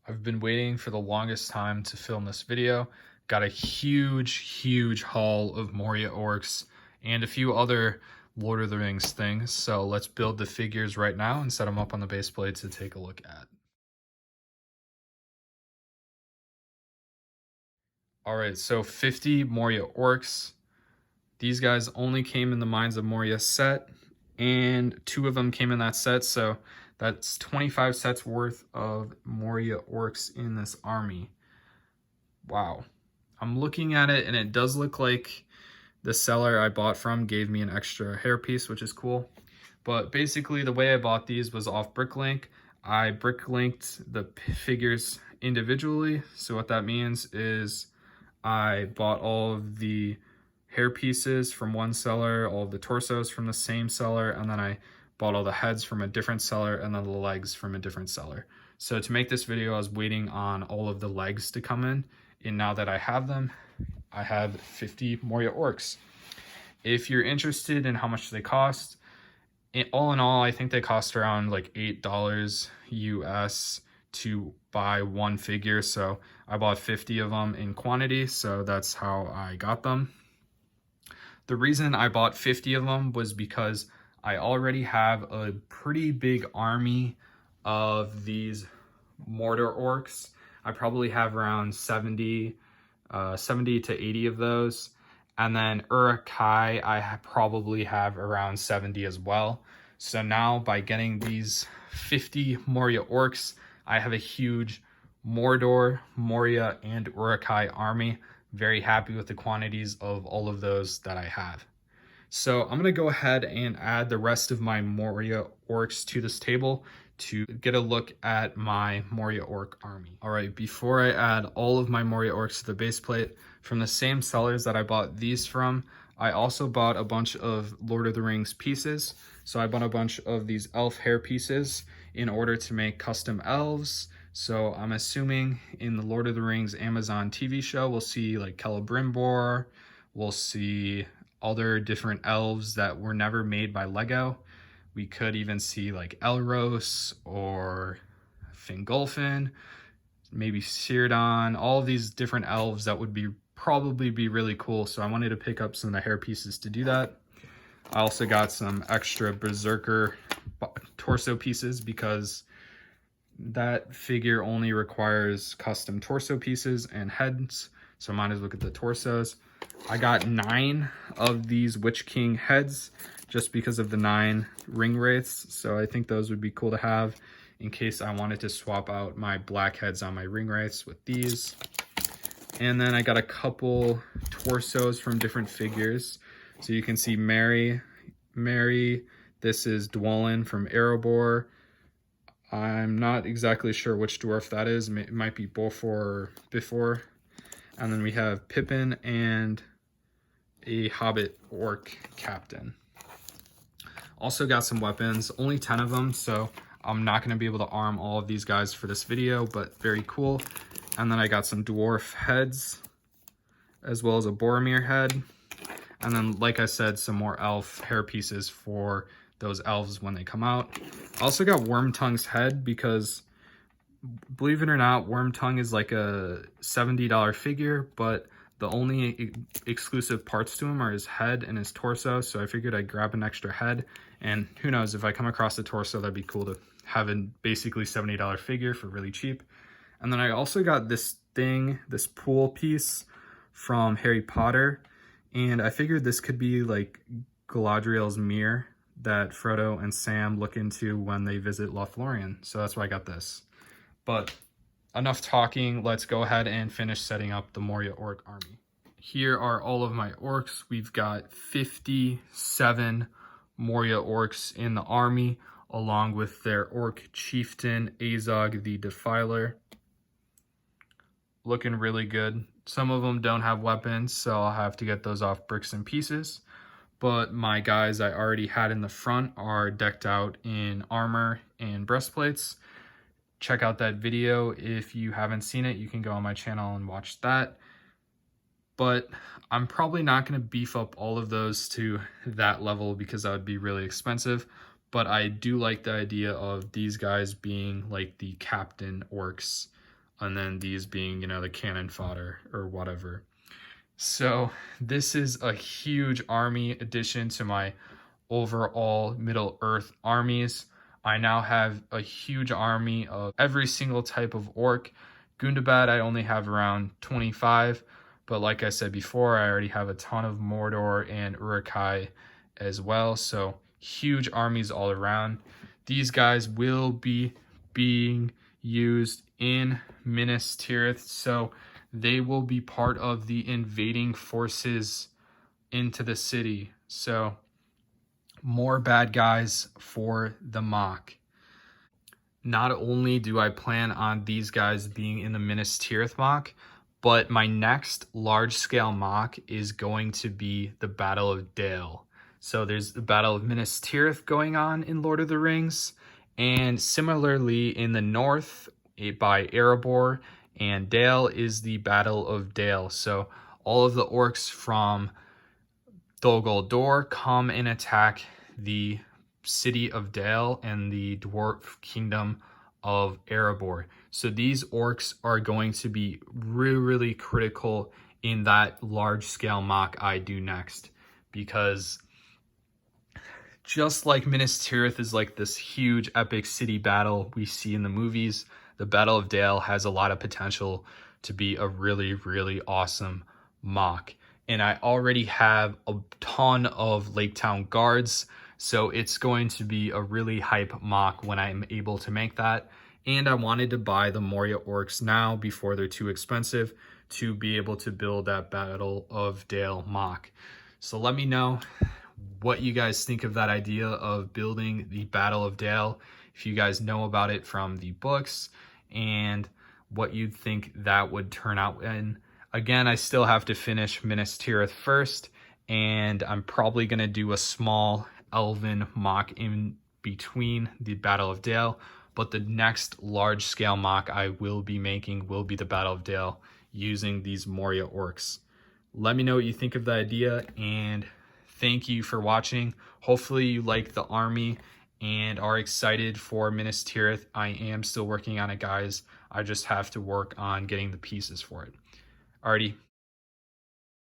I've been waiting for the longest time to film this video. Got a huge haul of Moria Orcs and a few other Lord of the Rings things. So let's build the figures right now and set them up on the base plate to take a look at. All right, so 50 Moria Orcs. These guys only came in the Mines of Moria set, and 2 of them came in that set, so that's 25 sets worth of Moria Orcs in this army. Wow. I'm looking at it, and it does look like the seller I bought from gave me an extra hairpiece, which is cool. But basically, the way I bought these was off Bricklink. I Bricklinked the figures individually, so what that means is I bought all of the hair pieces from one seller, all of the torsos from the same seller, and then I bought all the heads from a different seller and then the legs from a different seller. So to make this video, I was waiting on all of the legs to come in, and now that I have them, I have 50 Moria Orcs. If you're interested in how much they cost, all in all, I think they cost around like $8 US to buy one figure. So I bought 50 of them in quantity, so that's how I got them. The reason I bought 50 of them was because I already have a pretty big army of these Moria Orcs. I probably have around 70 to 80 of those. And then Uruk-hai, I probably have around 70 as well. So now by getting these 50 Moria Orcs, I have a huge Mordor, Moria, and Uruk-hai army. Very happy with the quantities of all of those that I have. So I'm going to go ahead and add the rest of my Moria Orcs to this table to get a look at my Moria Orc army. All right, before I add all of my Moria Orcs to the base plate, from the same sellers that I bought these from, I also bought a bunch of Lord of the Rings pieces. So I bought a bunch of these elf hair pieces in order to make custom elves. So I'm assuming in the Lord of the Rings Amazon TV show, we'll see like Celebrimbor, we'll see other different elves that were never made by Lego. We could even see like Elros or Fingolfin, maybe Círdan, all of these different elves that would probably be really cool. So I wanted to pick up some of the hair pieces to do that. I also got some extra Berserker torso pieces because that figure only requires custom torso pieces and heads, so might as well get the torsos. I got 9 of these Witch King heads just because of the 9 ring wraiths, so I think those would be cool to have in case I wanted to swap out my black heads on my ring wraiths with these. And then I got a couple torsos from different figures. So you can see Mary, this is Dwalin from Erebor. I'm not exactly sure which dwarf that is. It might be Before. And then we have Pippin and a Hobbit orc captain. Also got some weapons, only 10 of them, so I'm not going to be able to arm all of these guys for this video, but very cool. And then I got some dwarf heads, as well as a Boromir head. And then, like I said, some more elf hair pieces for those elves when they come out. I also got Wormtongue's head because, believe it or not, Wormtongue is like a $70 figure, but the only exclusive parts to him are his head and his torso, so I figured I'd grab an extra head, and who knows, if I come across the torso, that'd be cool to have a basically $70 figure for really cheap. And then I also got this thing, this pool piece from Harry Potter, and I figured this could be like Galadriel's mirror that Frodo and Sam look into when they visit Lothlorien, so that's why I got this. But enough talking, let's go ahead and finish setting up the Moria Orc army. Here are all of my orcs. We've got 57 Moria Orcs in the army, along with their orc chieftain, Azog the Defiler. Looking really good. Some of them don't have weapons, so I'll have to get those off bricks and pieces. But my guys I already had in the front are decked out in armor and breastplates. Check out that video. If you haven't seen it, you can go on my channel and watch that. But I'm probably not going to beef up all of those to that level because that would be really expensive. But I do like the idea of these guys being like the captain orcs and then these being, you know, the cannon fodder or whatever. So this is a huge army addition to my overall Middle Earth armies. I now have a huge army of every single type of orc. Gundabad, I only have around 25, but like I said before, I already have a ton of Mordor and Uruk-hai as well, so huge armies all around. These guys will be being used in Minas Tirith, so they will be part of the invading forces into the city. So more bad guys for the mock. Not only do I plan on these guys being in the Minas Tirith mock, but my next large scale mock is going to be the Battle of Dale. So there's the Battle of Minas Tirith going on in Lord of the Rings, and similarly in the north by Erebor and Dale is the Battle of Dale. So all of the orcs from Dol Guldur come and attack the city of Dale and the dwarf kingdom of Erebor. So these orcs are going to be really critical in that large scale mock I do next, because just like Minas Tirith is like this huge epic city battle we see in the movies, the Battle of Dale has a lot of potential to be a really awesome mock. And I already have a ton of Lake Town guards, so it's going to be a really hype mock when I'm able to make that. And I wanted to buy the Moria Orcs now before they're too expensive to be able to build that Battle of Dale mock. So let me know what you guys think of that idea of building the Battle of Dale, if you guys know about it from the books, and what you'd think that would turn out in. Again, I still have to finish Minas Tirith first, and I'm probably going to do a small elven mock in between the Battle of Dale, but the next large scale mock I will be making will be the Battle of Dale using these Moria Orcs. Let me know what you think of the idea, and thank you for watching. Hopefully you like the army and are excited for Minas Tirith. I am still working on it, guys. I just have to work on getting the pieces for it. Alrighty,